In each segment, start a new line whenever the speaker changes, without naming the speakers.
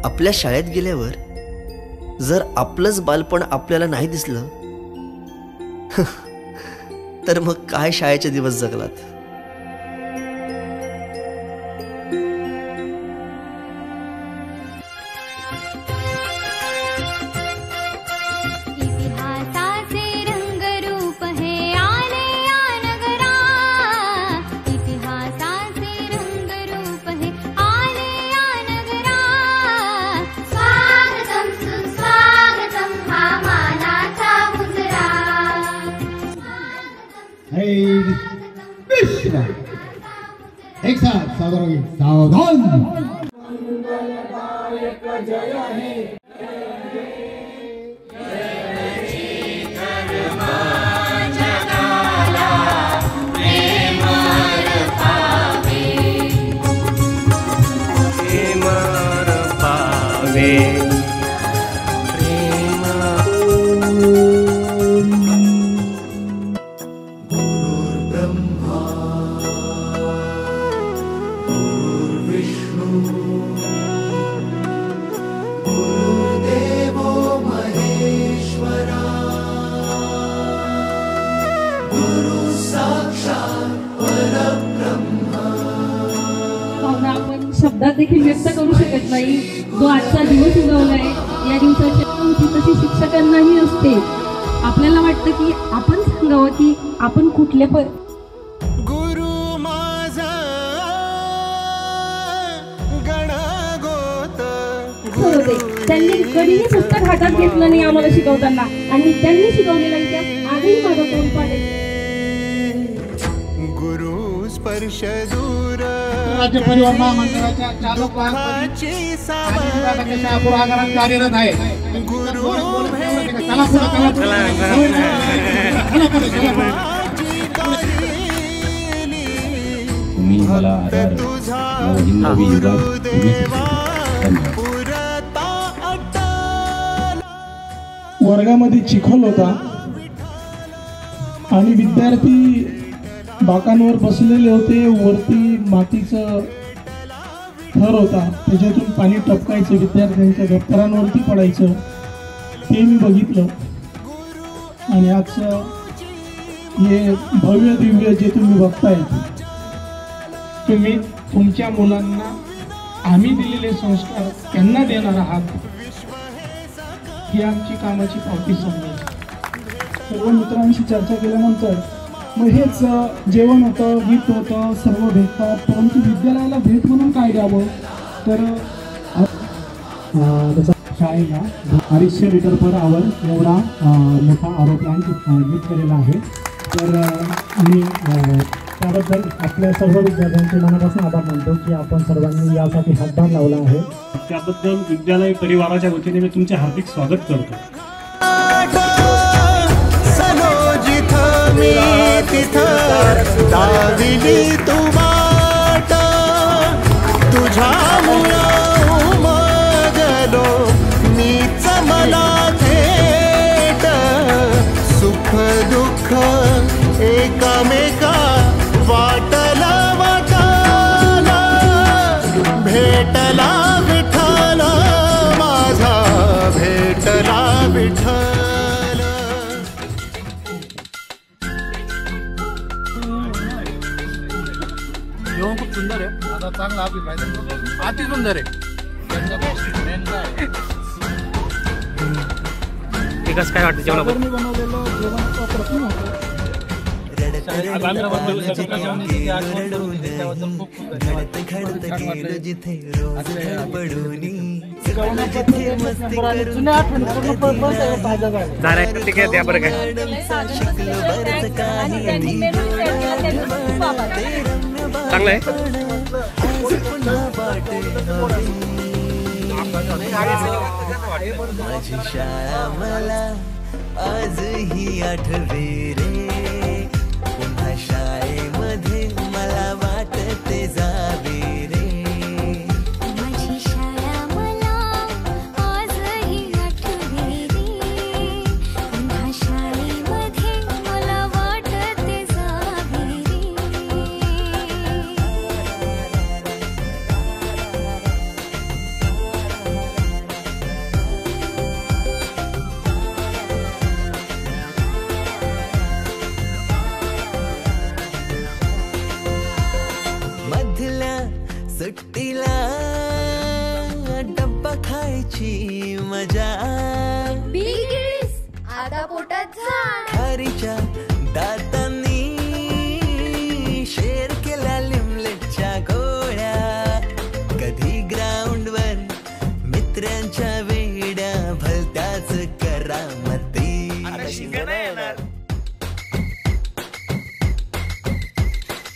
आपल्या शाळेत गेल्यावर जर आपलंच बालपण आपल्याला नाही दिसलं तर मग काय शाळेचे दिवस जगलात.
एक साथ सावधान सावधान. जय हे
शब्दात देखील व्यक्त करू शकत नाही. जो आजचा दिवस उगवलाय या दिवसाची तशी शिक्षकांनाही असते. आपल्याला वाटतं की आपण सांगावं की आपण कुठले पण
गुरु माझा गणगोत
होते. त्यांनी कधीही पुस्तक हातात घेतलं नाही आम्हाला शिकवताना आणि त्यांनी शिकवलेला इतिहास आजही माझा तोंड पाडेल.
गुरु स्पर्श दूर
राज्य परिवहन महामंडळाच्या चालक पुढाकारात कार्यरत आहे.
तुम्ही मला आधार नवी युगात
वर्गामध्ये चिखल होता आणि विद्यार्थी बाकांवर बसलेले होते. वरती मातीचं थर होता, त्याच्यातून पाणी टपकायचं, विद्यार्थ्यांच्या दप्तरांवरती पडायचं. ते मी बघितलं. आणि आजचं हे भव्य दिव्य जे तुम्ही बघताय, तुम्ही तुमच्या मुलांना आम्ही दिलेले संस्कार त्यांना देणार आहात, ही आमची कामाची पावती समजायची. सर्व मित्रांशी चर्चा केल्यानंतर मग हेच जेवण होतं, गीत होतं, सर्व भेटतात. परंतु विद्यालयाला भेट म्हणून काय द्यावं, तर शाळेला 250 लिटर पर आवर एवढा मोठा आरो प्लांट गिफ्ट केलेला आहे. तर आम्ही त्याबद्दल आपल्या सर्व विद्यार्थ्यांचे मनापासून आभार मानतो की आपण सर्वांनी यासाठी हातभार लावला आहे. त्याबद्दल विद्यालय परिवाराच्या वतीने मी तुमचे हार्दिक स्वागत करतो.
दाविली तू वाट तुझ्यामुळे उमगलो मीच मला थेट सुख दुःख एकामेका वाटला वाटाला भेटला विठ्ठल माझा भेटला विठ्ठल.
खूप सुंदर आहे. आता चांगला अति सुंदर आहे.
विकास काय वाटतं जेवणाबद्दल? चांगलं आहे.
माझी शाळा मला आजही आठवे रे. पुन्हा शाळेमध्ये मला वाटते जावे रे.
माझी शाळा मला आजही आठवे रे. पुन्हा शाळेमध्ये मला वाटते जावे रे.
खाण्याची मजा
आता पोटात झाड
खारीच्या दातांनी शेर केल्या लिमलेटच्या गोळ्या कधी ग्राउंडवर मित्रांच्या वेड्या भलत्याच करामती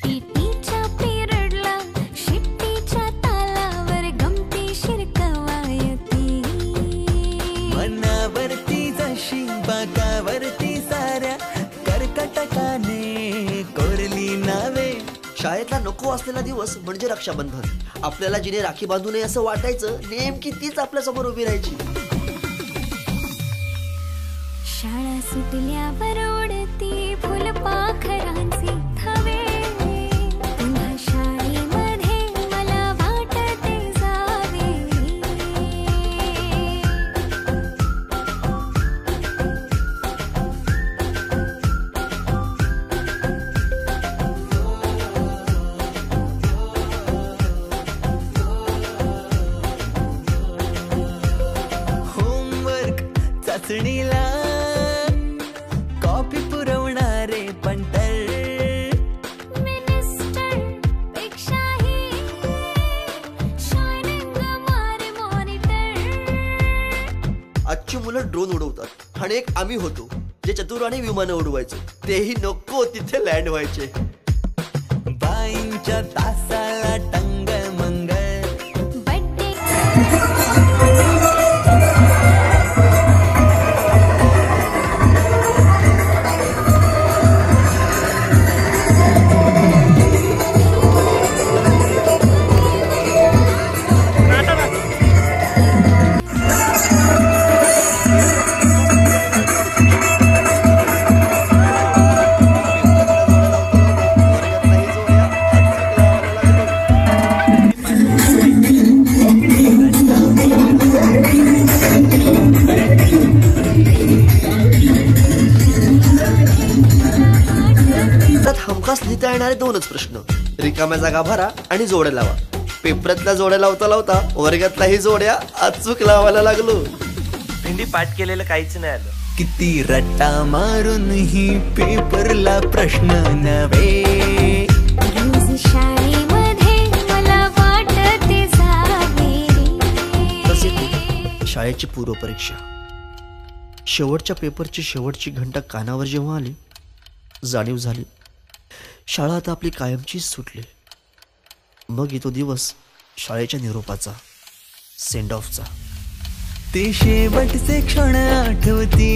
पीटीच्या पिरियडला शिट्टीच्या तालावर गमतीशीर कवायती
मनावरती जशी बाकावरती साऱ्या कर्कटकाने कोरली नावे.
शाळेतला नको असलेला दिवस म्हणजे रक्षाबंधन. आपल्याला जिने राखी बांधू नये असं वाटायचं, नेमकी तीच आपल्या समोर उभी राहायची.
शाळा सुटल्यावर उडती फुलपाखरांचे थवे पुन्हा शाळेमध्ये मला वाटते जावे.
होमवर्क चाचणीला कॉपी पुरवणारे पंटर
मिनिस्टर पेक्षाही शायनिंग मारे मॉनिटर.
आजची मुलं ड्रोन उडवतात आणि एक आम्ही होतो जे चतुराने विमानं उडवायचो. तेही नको तिथे लँड व्हायचे.
बाईंच्या तासाला टंग मंगल
हमखास लिहिता येणारे दोनच प्रश्न, रिकाम्या जागा भरा आणि जोड्या लावा. पेपरातल्या जोड्या लावता लावता वर्गातल्याही जोड्या अचूक लावायला लागलो.
भेंडी पाठ केलेलं काहीच नाही आलं. किती रट्टा मारूनही पेपरला प्रश्न नव्हे.
रोज शाळेमध्ये मला वाटते जावे.
तसे शाळेची पूर्वपरीक्षा, शेवटच्या पेपरची शेवटची घंटा कानावर जेव्हा आली, जाणीव झाली शाळा आता आपली कायमचीच सुटली. मग येतो दिवस शाळेच्या निरोपाचा, सेंड ऑफचा.
ते शेवटचे क्षण आठवती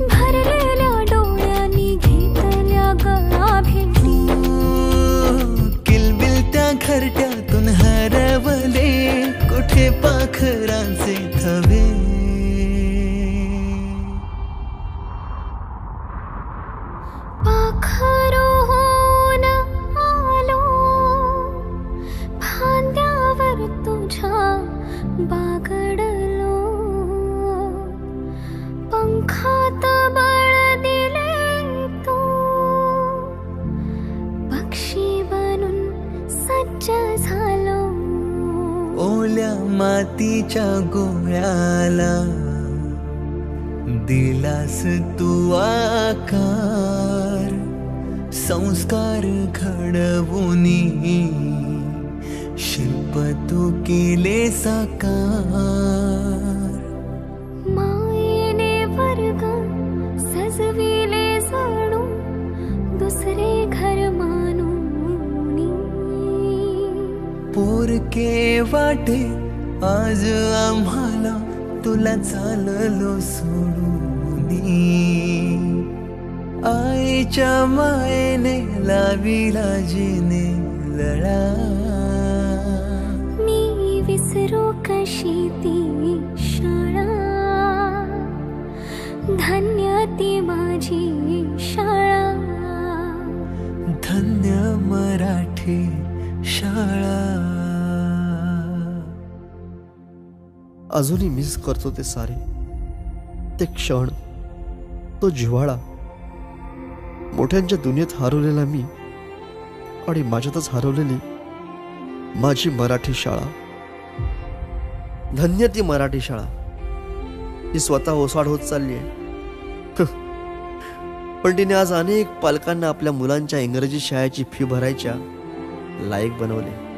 भरलेल्या डोळ्यांनी घेतल्या गळा भेटी.
किलबिलत्या घरट्यातून हरवले कुठे पाखरांचे थवे.
पाखरोहून आलो फांद्यावर तुझ्या बागडलो. पंखात बळ दिले तू पक्षी बनून सज्ज झालो.
ओल्या मातीच्या गोळ्याला दिलास तू आकार. संस्कार घडवूनी शिल्प तू केले साकार.
मायेने वर्ग सजविले जणू दुसरे घर मानूनी.
पोरके वाटे आज आम्हाला तुला चाललो सोडूनी. आईच्या मायेने लाविला जिने लळा.
मी विसरू कशी ती शाळा. धन्य ती माझी शाळा.
धन्य मराठी शाळा.
अजूनही मिस करतो ते सारे, ते क्षण, तो जिव्हाळा. मोठ्यांच्या दुनियेत हरवलेला मी आणि माझ्यातच हरवलेली माझी मराठी शाळा. धन्य ती मराठी शाळा, ती स्वतः ओसाड होत चालली आहे. पण तिने आज अनेक पालकांना आपल्या मुलांच्या इंग्रजी शाळेची फी भरायच्या लायक बनवले.